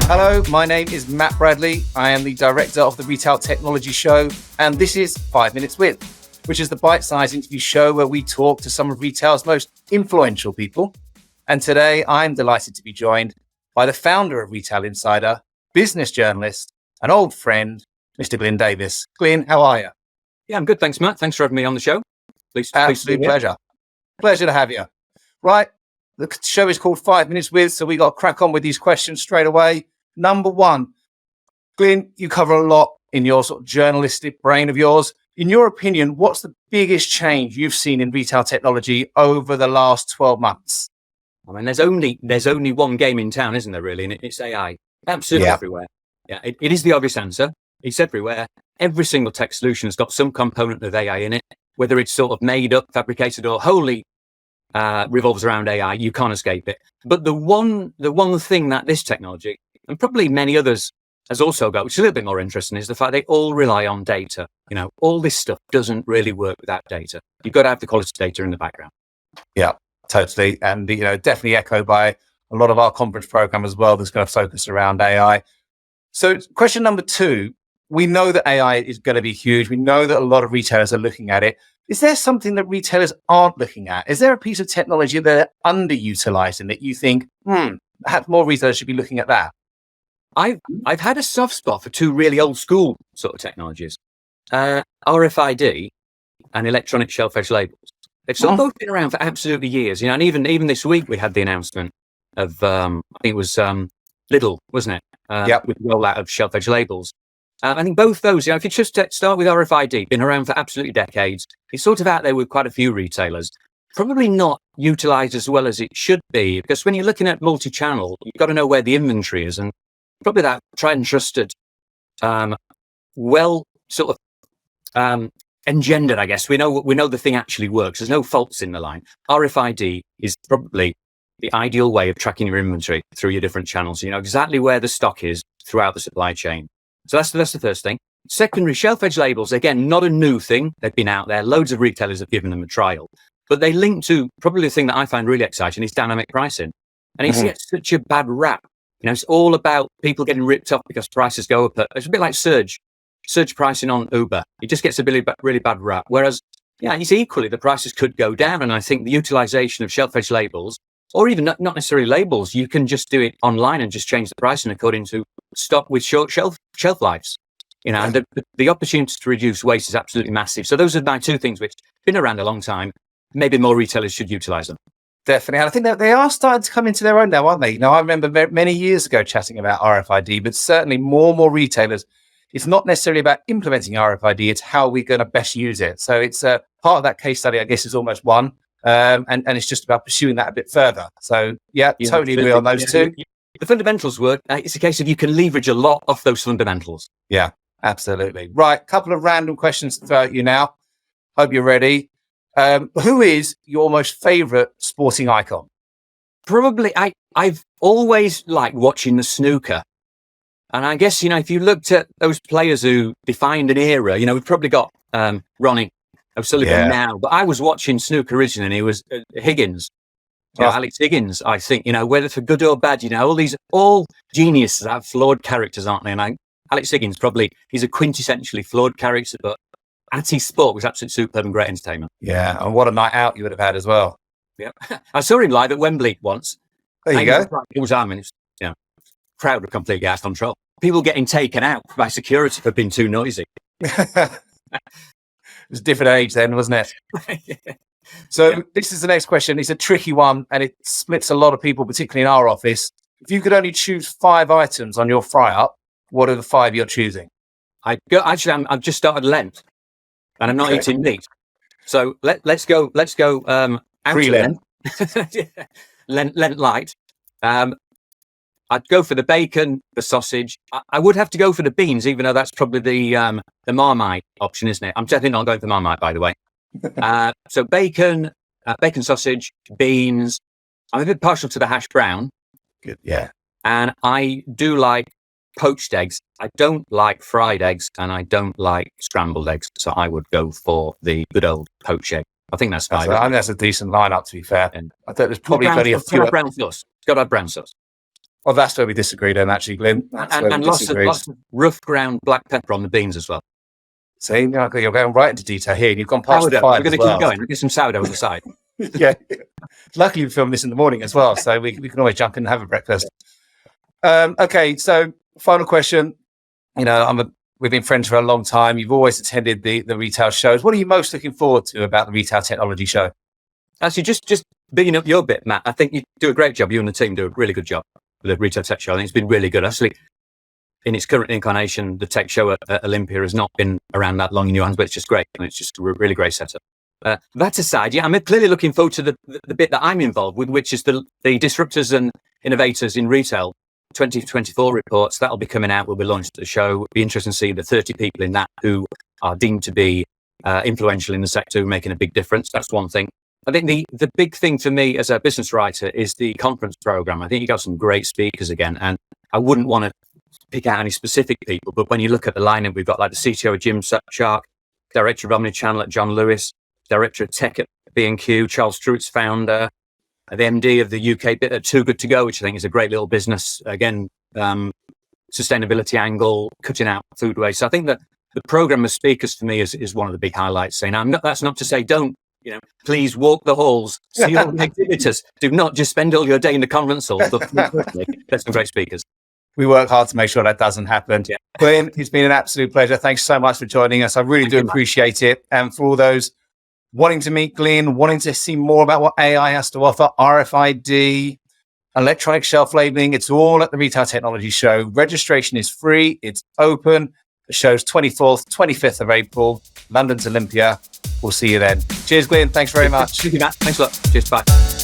Hello, my name is Matt Bradley. I am the director of the Retail Technology Show, and this is 5 Minutes With, which is the bite-sized interview show where we talk to some of retail's most influential people. And today, I'm delighted to be joined by the founder of Retail Insider, business journalist, an old friend, Mr. Glynn Davis. Glynn, how are you? Yeah, I'm good. Thanks, Matt. Thanks for having me on the show. Absolute pleasure. Pleasure to have you. Right. The show is called 5 Minutes With, so we got to crack on with these questions straight away. Number one, Glynn, you cover a lot in your sort of journalistic brain of yours. In your opinion, what's the biggest change you've seen in retail technology over the last 12 months? I mean, there's only one game in town, isn't there, really? And it's AI. Absolutely everywhere. Yeah, it is the obvious answer. It's everywhere. Every single tech solution has got some component of AI in it, whether it's sort of made up, fabricated, or wholly revolves around AI. You can't escape it. But the one thing that this technology, and probably many others, has also got, which is a little bit more interesting, is the fact they all rely on data. You know, all this stuff doesn't really work without data. You've got to have the quality data in the background. Yeah, totally. And, definitely echoed by a lot of our conference program as well that's going to focus around AI. So question number two, we know that AI is going to be huge. We know that a lot of retailers are looking at it. Is there something that retailers aren't looking at? Is there a piece of technology that they're underutilizing that you think, perhaps more retailers should be looking at that? I've had a soft spot for two really old school sort of technologies, RFID and electronic shelf edge labels. They've sort of both been around for absolutely years, and even this week we had the announcement of, I think it was Lidl, wasn't it? With the rollout of shelf edge labels. I think both those, if you just start with RFID, been around for absolutely decades. It's sort of out there with quite a few retailers. Probably not utilized as well as it should be, because when you're looking at multi-channel, you've got to know where the inventory is, and probably that tried and trusted, engendered, I guess. We know the thing actually works. There's no faults in the line. RFID is probably the ideal way of tracking your inventory through your different channels. You know exactly where the stock is throughout the supply chain. So that's the first thing. Secondary, shelf edge labels, again, not a new thing. They've been out there. Loads of retailers have given them a trial. But they link to probably the thing that I find really exciting is dynamic pricing. And it gets such a bad rap. It's all about people getting ripped off because prices go up. It's a bit like surge pricing on Uber. It just gets a really bad rap. Whereas, it's equally, the prices could go down. And I think the utilization of shelf edge labels, or even not necessarily labels, you can just do it online and just change the pricing according to stock with short shelf lives. And the opportunity to reduce waste is absolutely massive. So those are my two things which have been around a long time. Maybe more retailers should utilize them. Definitely. And I think that they are starting to come into their own now, aren't they? I remember many years ago chatting about RFID, but certainly more and more retailers, it's not necessarily about implementing RFID, it's how we're going to best use it. So it's part of that case study, I guess, is almost one. And it's just about pursuing that a bit further. So, totally agree on those two. The fundamentals work. It's a case of you can leverage a lot off those fundamentals. Yeah, absolutely. Right. Couple of random questions to throw at you now. Hope you're ready. Who is your most favorite sporting icon? Probably, I've always liked watching the snooker. And I guess, if you looked at those players who defined an era, we've probably got Ronnie O'Sullivan now. But I was watching snooker originally, and it was Higgins. Alex Higgins, I think, whether for good or bad, all geniuses have flawed characters, aren't they? And Alex Higgins, he's a quintessentially flawed character, but at his sport was absolutely superb and great entertainment. Yeah, and what a night out you would have had as well. Yeah, I saw him live at Wembley once. There you go. It was crowd were completely out of control. People getting taken out by security for being too noisy. It was a different age then, wasn't it? So this is the next question. It's a tricky one, and it splits a lot of people, particularly in our office. If you could only choose 5 items on your fry-up, what are the 5 you're choosing? I've just started Lent, and I'm not eating meat. So let's go. Pre-Lent. Lent light. I'd go for the bacon, the sausage. I would have to go for the beans, even though that's probably the Marmite option, isn't it? I'm definitely not going for Marmite, by the way. So bacon, sausage, beans. I'm a bit partial to the hash brown. Good, yeah. And I do like poached eggs. I don't like fried eggs, and I don't like scrambled eggs. So I would go for the good old poached egg. I think that's fine. I think that's a decent lineup, to be fair. And I think there's probably only a few. Brown sauce. It's got to have brown sauce. Well, that's where we disagree then, actually, Glynn. That's where And we disagree. lots of rough ground black pepper on the beans as well. See, you're going right into detail here. And you've gone past the Sourdough. five We're going as to well. keep going. Get some sourdough on the side. Yeah. Luckily, we filmed this in the morning as well, so we can always jump in and have a breakfast. Okay, so final question. We've been friends for a long time. You've always attended the retail shows. What are you most looking forward to about the Retail Technology Show? Actually, just bigging up your bit, Matt. I think you do a great job. You and the team do a really good job with the Retail Tech Show. I think it's been really good. Actually, in its current incarnation, the tech show at Olympia has not been around that long in your hands, but it's just great. And it's just a really great setup. That aside, yeah, I'm clearly looking forward to the bit that I'm involved with, which is the disruptors and innovators in retail 2024 reports. That'll be coming out. Will be launched at the show. It'll be interesting to see the 30 people in that who are deemed to be influential in the sector, making a big difference. That's one thing. I think the big thing for me as a business writer is the conference program. I think you got some great speakers again, and I wouldn't want to pick out any specific people, but when you look at the lineup, we've got like the CTO of Jim Shark, Director of Omnichannel at John Lewis, Director of Tech at B&Q, Charles Strutt's founder, the MD of the UK bit at Too Good To Go, which I think is a great little business. Again, sustainability angle, cutting out food waste. So I think that the program of speakers for me is one of the big highlights. And that's not to say don't, please walk the halls, see all the exhibitors. Do not just spend all your day in the conference hall, but there's some great speakers. We work hard to make sure that doesn't happen. Yeah. Glynn, it's been an absolute pleasure. Thanks so much for joining us. I really do appreciate it. And for all those wanting to meet Glynn, wanting to see more about what AI has to offer, RFID, electronic shelf labeling, it's all at the Retail Technology Show. Registration is free. It's open. The show's 24th, 25th of April, London's Olympia. We'll see you then. Cheers, Glynn. Thanks very much. Thank you, Matt. Thanks a lot. Cheers. Bye.